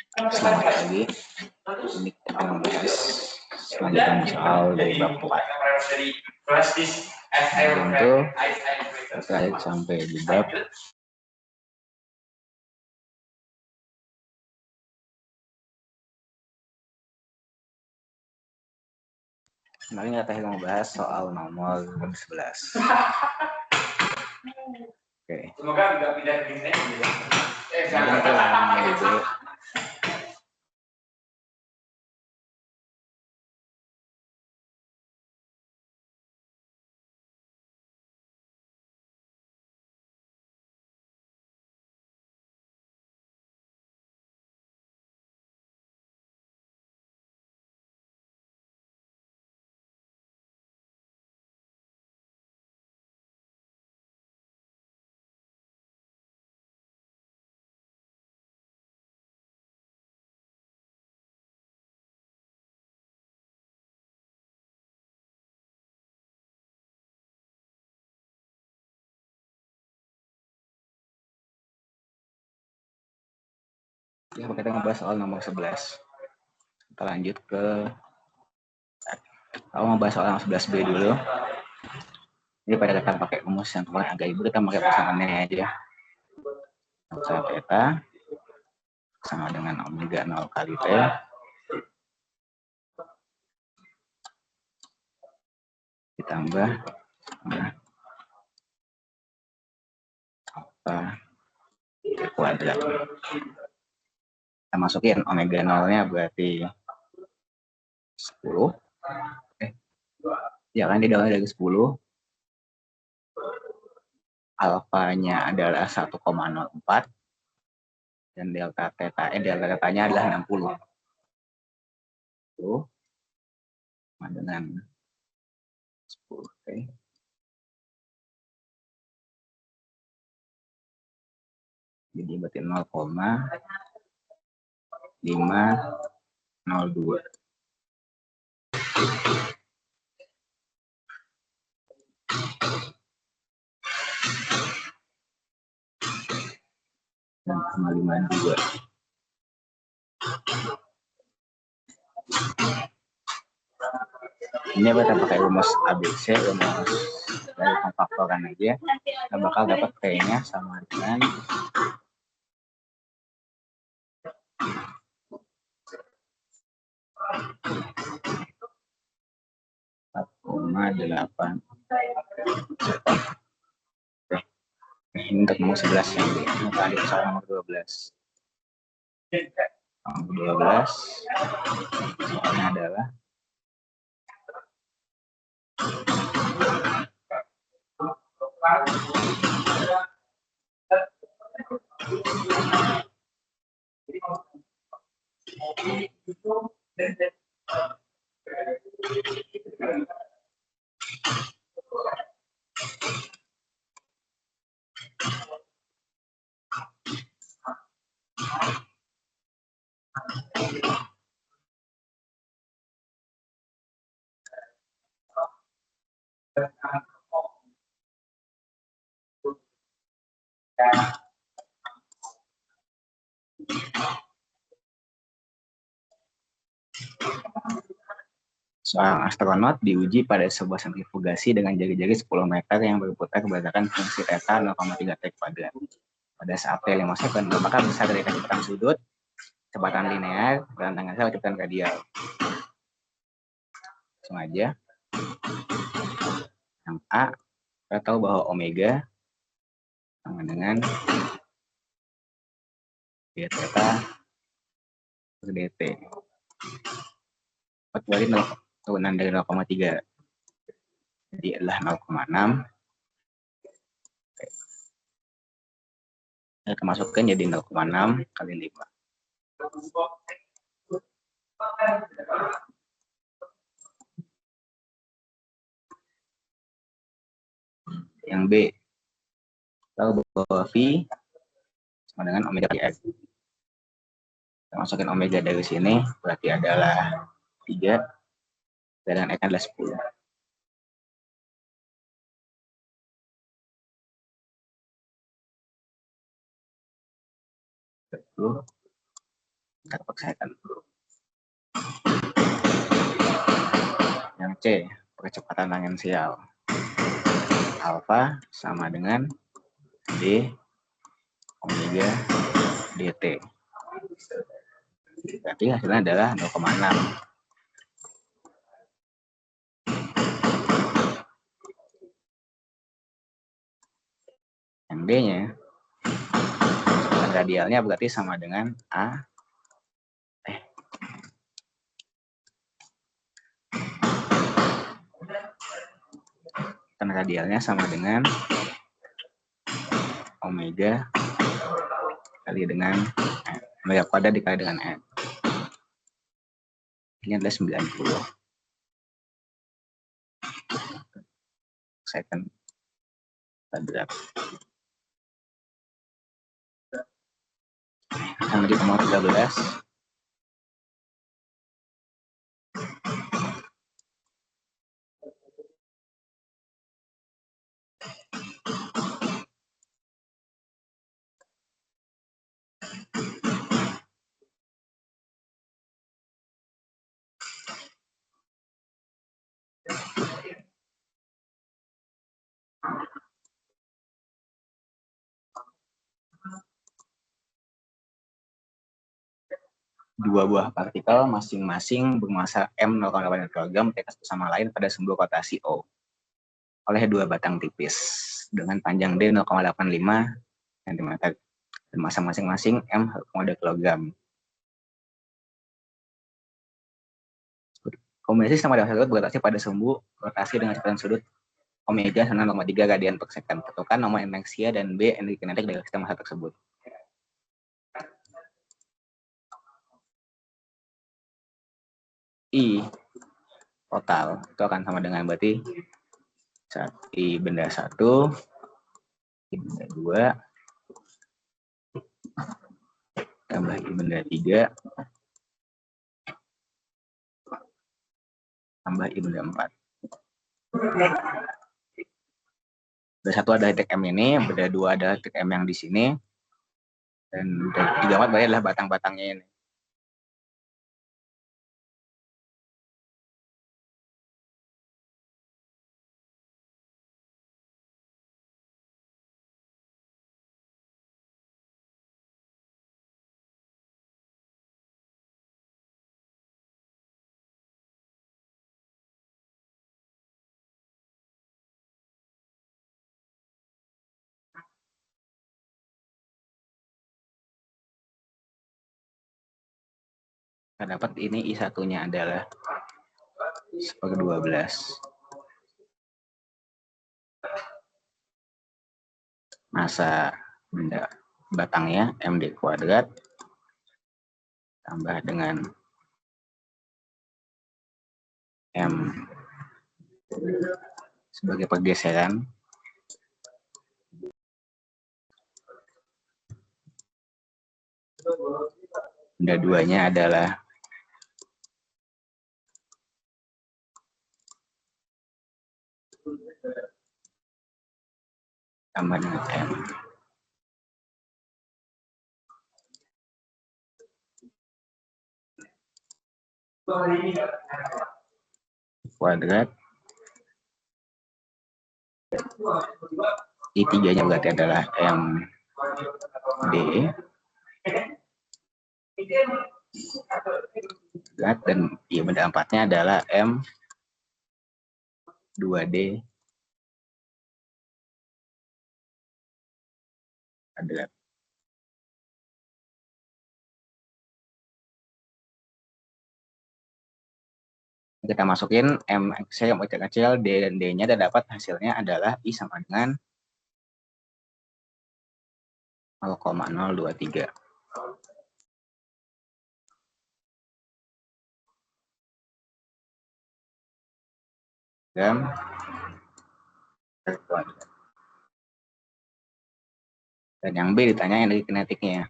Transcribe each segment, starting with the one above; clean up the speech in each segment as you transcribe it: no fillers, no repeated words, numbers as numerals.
Selamat pagi. Ini kita membahas selanjutnya soal dari bab 4. Untuk terkait sampai di bab kemarin kita tadi membahas soal nomor 11. Oke. Semoga nggak pindah ke sini. Kemudian kita mulai dulu. Ya, kita ngebahas soal nomor 11. Kita lanjut ke membahas soal nomor 11B dulu. Jadi pada kita pakai rumus yang kemarin agak ibu, kita pakai pasangannya aja. Maka theta sama dengan omega 0 kali T ditambah alpha T kuadrat. Kita masukin omega 0-nya berarti 10. Ya kan, di dalamnya dari 10. Alfanya adalah 1,04 dan delta tetanya adalah 60. Itu sama dengan 10. Oke. Jadi berarti 0,502. Dan 52. Ini kita pakai rumus ABC, rumus dari pemfaktoran aja. Kita bakal dapat T-nya sama dengan 4,8. Ini untuk nomor 11 yang tadi soal nomor 12. Nomor 12 soalnya adalah seorang astronot diuji pada sebuah sentrifugasi dengan jari-jari 10 meter yang berputar berdasarkan fungsi theta 0,3 T kuadrat. Pada saat T 5 second, apakah besar dari kecepatan sudut, kecepatan linear, dan tanggal kecepatan radial? Langsung aja. Yang A, kita tahu bahwa omega sama dengan d theta per dt. Berarti turunan dari 0,3. Jadi adalah 0,6. Kita masukkan jadi 0,6 kali 5. Yang B, tahu bahwa V sama dengan omega X. Kita masukin omega dari sini, berarti adalah 3, dan X adalah 10. Kita paksakan. Yang C, percepatan tangensial. Alfa sama dengan D omega dt. Berarti hasilnya adalah 0,6. Yang D-nya, radialnya berarti sama dengan A. Dan radialnya sama dengan omega kali dengan omega kuadrat dikali dengan N. Ini adalah 90. Second kuadrat. Sama di nomor 13. Dua buah partikel masing-masing bermassa M 0,8 kg terikat bersama lain pada sumbu rotasi O oleh dua batang tipis dengan panjang D 0,85 cm dan massa masing-masing M 1,2 kg. Kombinasi sistem radial tersebut berotasi pada sumbu rotasi dengan kecepatan sudut omega sama 0,3 radian per second. Tentukan nomor inersia dan B energi kinetik dari sistem massa tersebut. I total itu akan sama dengan berarti I benda 1, I benda 2, tambah I benda 3, tambah I benda 4. Benda 1 adalah titik M ini, benda 2 adalah titik M yang di sini, dan benda 3 berarti adalah batang-batangnya ini. Kita dapat ini I1-nya adalah 1/12. Massa benda batangnya MD kuadrat tambah dengan M sebagai pergeseran. Benda 2-nya adalah tambah dengan M. Kuadrat. I3-nya berarti adalah MD. Dan I benda 4-nya adalah M2D kuadrat. Kita masukin M kecil, D dan D-nya, dan dapat hasilnya adalah I sama dengan 0,023. Gram per kuadrat. Dan yang B ditanya energi kinetiknya.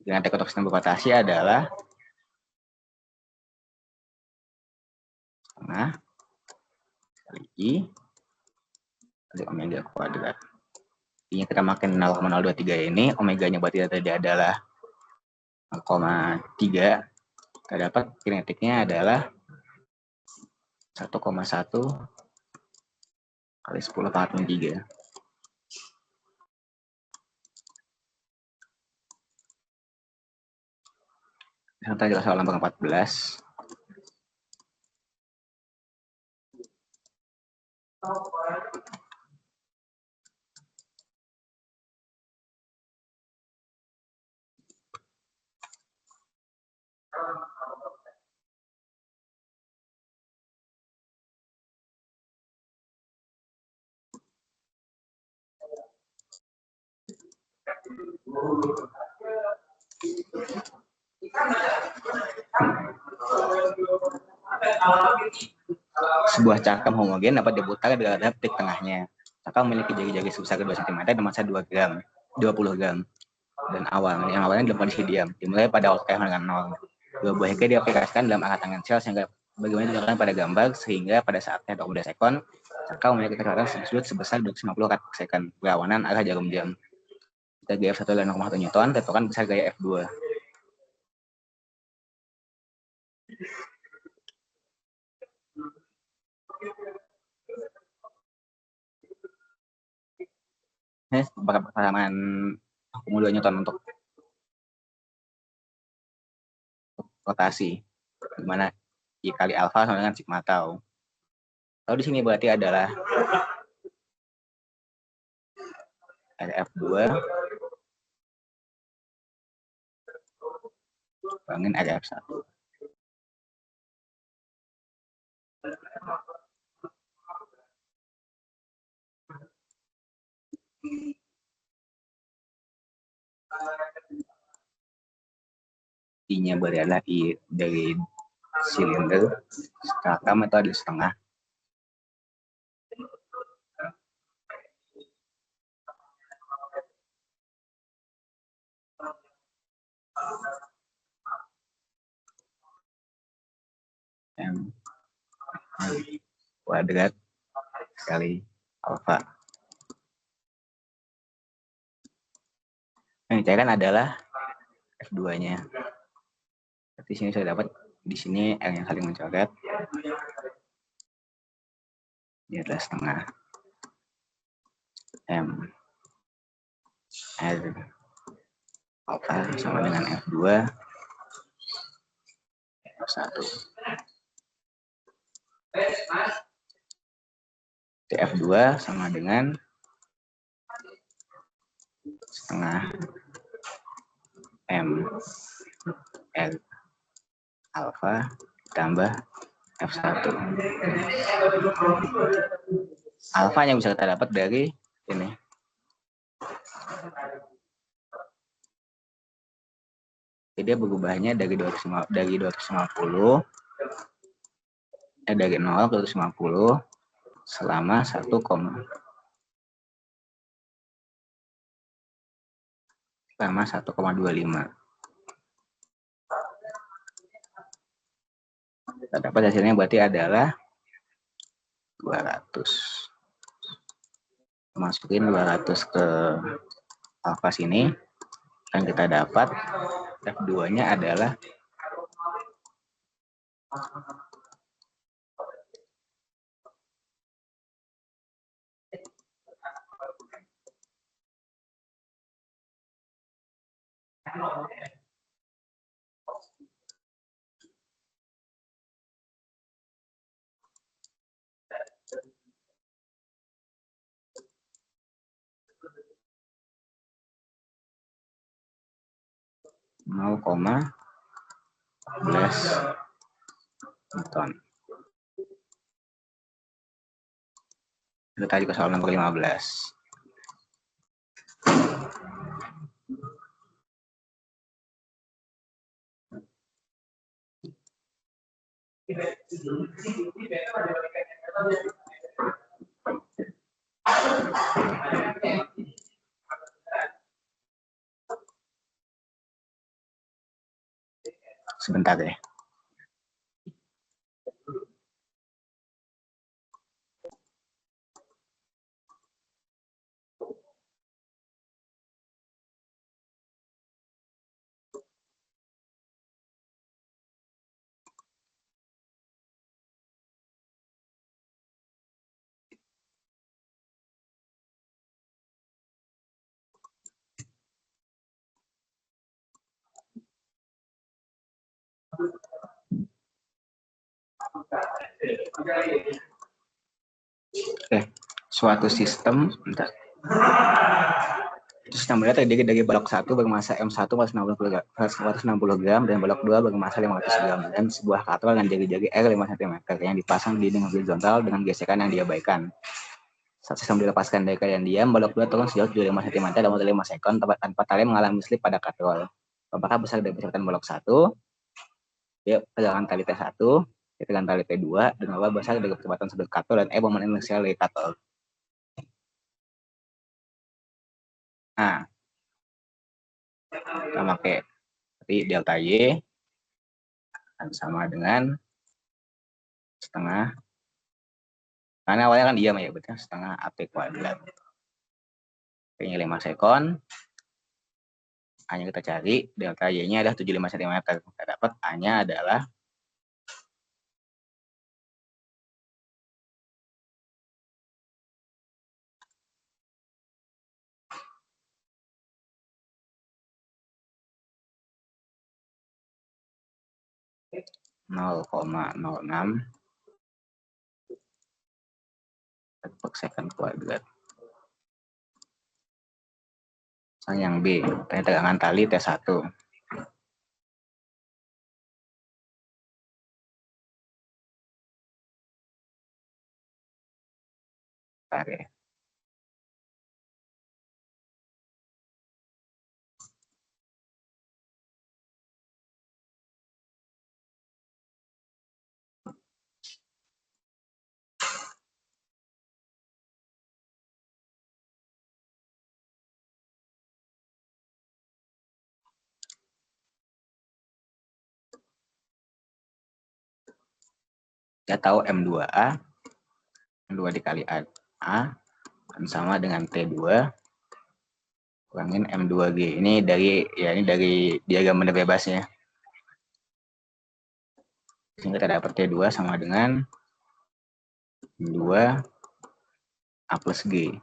Kinetik untuk sistem berotasi adalah setengah kali I kali omega kuadrat. Ini kita makin 0,023 ini, omeganya berarti tadi adalah 0,3, terdapat kinetiknya adalah 1,1 kali 10 pangkat min 3. Kita jelas soal nomor 14. Sebuah cakram homogen dapat diputar terhadap titik tengahnya. Cakram memiliki jari-jari sebesar 2 cm dan massa 20 gram. Dan awalnya dalam kondisi diam, dimulai pada waktu T dengan 0. Dua buah heke diaplikasikan dalam angka tangan sel sehingga bagaimana dilakukan pada gambar, sehingga pada saat T20 sekon, cakram memiliki kecepatan sudut sebesar 250 kali per second, berlawanan arah jarum jam. Kita gaya F1 adalah 0,1 Newton, tentukan besar gaya F2. Ini persamaan hukum 2 Newton untuk rotasi, di mana I kali alfa sama dengan sigma tau. Lalu di sini berarti adalah RF2 bangin RF1. I-nya berarti adalah I dari silinder, cakram itu adalah setengah. M kuadrat kali alfa. Yang dicarikan adalah F2-nya. Di sini saya dapat di sini R yang saling mencoret. Ini adalah setengah M R alfa sama dengan F2 F1. TF2 sama dengan setengah M R alfa tambah F1. Alfanya bisa kita dapat dari ini. Jadi dia berubahnya dari 0 ke 250 selama 1,25. Kita dapat hasilnya berarti adalah 200. Masukin 200 ke alfa sini, dan kita dapat F2-nya adalah 0,11 Newton. Kita tadi ke soal nomor 15. Sebentar ya. Suatu sistem, bentar. Sistem data terdiri dari balok 1 bermasa M1 160 gram dan balok 2 bermasa 500 gram dan sebuah katrol dengan jari-jari R 5 cm yang dipasang di dinding horizontal dengan gesekan yang diabaikan. Saat sistem dilepaskan dari keadaan diam, balok 2 turun sejauh 75 cm dalam waktu 5 sekon tanpa tali mengalami slip pada katrol. Apakah besar dari kecepatan balok 1? Ya, tegangan tali T1, tegangan tali T2, dan apa besar dari kecepatan sudut katrol dan momen inersial dari katrol. Nah, kita pakai berarti delta Y sama dengan setengah, karena awalnya kan diam ya, berarti setengah AP kuadrat. T-nya 5 sekon, A-nya kita cari, delta Y-nya adalah 75 cm. Kita dapat A-nya adalah 0,06 per second kuadrat. Sang yang B, tegangan tali T1. Bentar ya. Kita tahu M2A, M2 dikali A akan sama dengan T2 kurangin M2G. Ini dari diagram benda bebasnya. Sini kita dapat T2 sama dengan M2 A plus G.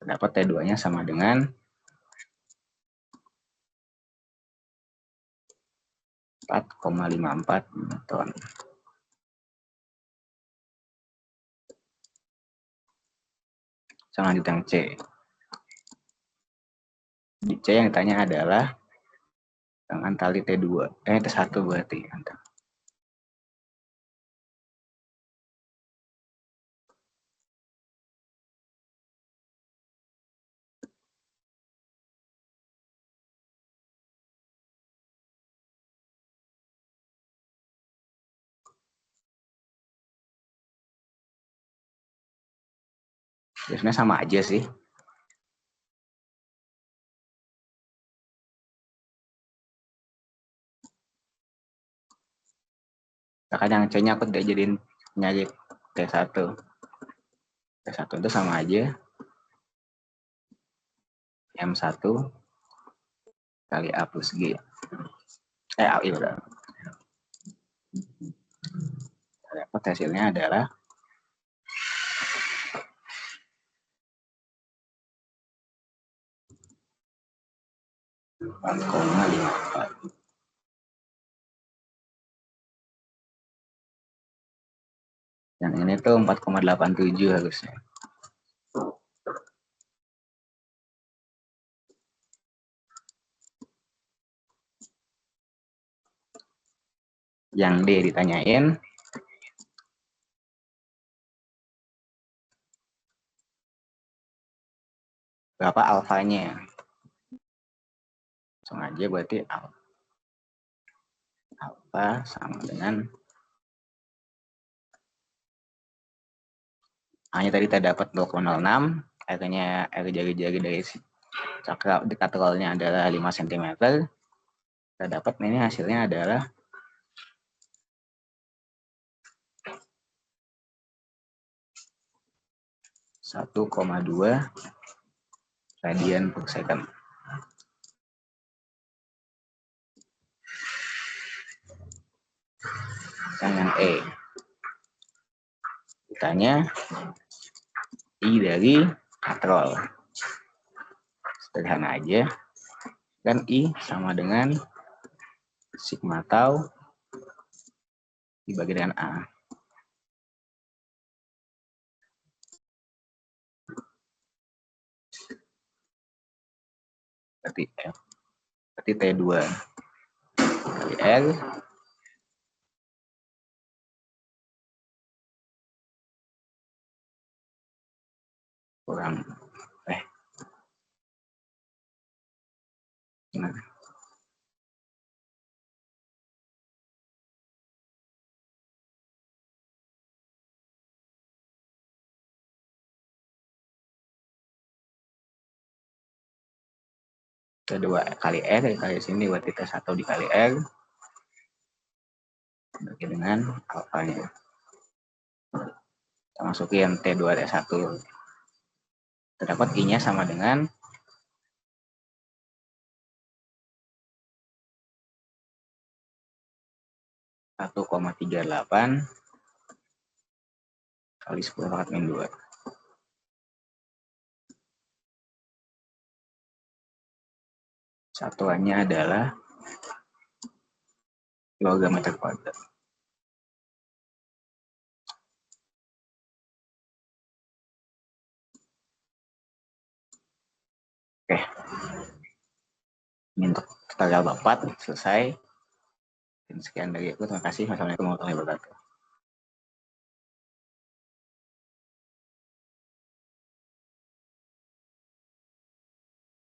Dapat T2-nya sama dengan 4,54 Newton. Selanjut yang C. Di C yang ditanya adalah dengan tali T2. T1 berarti. Sebenarnya sama aja sih. Bahkan yang C-nya aku tidak jadiin nyari T1. T1 itu sama aja. M1 kali A plus G. A, iya udah. Dapat hasilnya adalah 4,54. Yang ini tuh 4,87 harusnya. Yang D ditanyain berapa alfanya. Langsung aja berarti alfa sama dengan A-nya tadi kita dapat 2,06, R-nya R jari-jari dari cakra di katrolnya adalah 5 cm. Kita dapat ini hasilnya adalah 1,2 radian per second. Yang E. Ditanya I dari katrol. Sederhana aja. Dan I sama dengan sigma tau dibagi dengan A. Berarti F. Berarti T2 kali R kurang nah, kedua kali R kali sini berarti T1 dikali R bagi dengan alfanya. Kita masukin T2 T1. Terdapat I-nya sama dengan 1,38 kali 10 pangkat min 2. Satuannya adalah kilogram meter kuadrat. Oke. Ini untuk tutorial 4 selesai. Dan sekian dari aku. Terima kasih. Wassalamualaikum warahmatullahi wabarakatuh.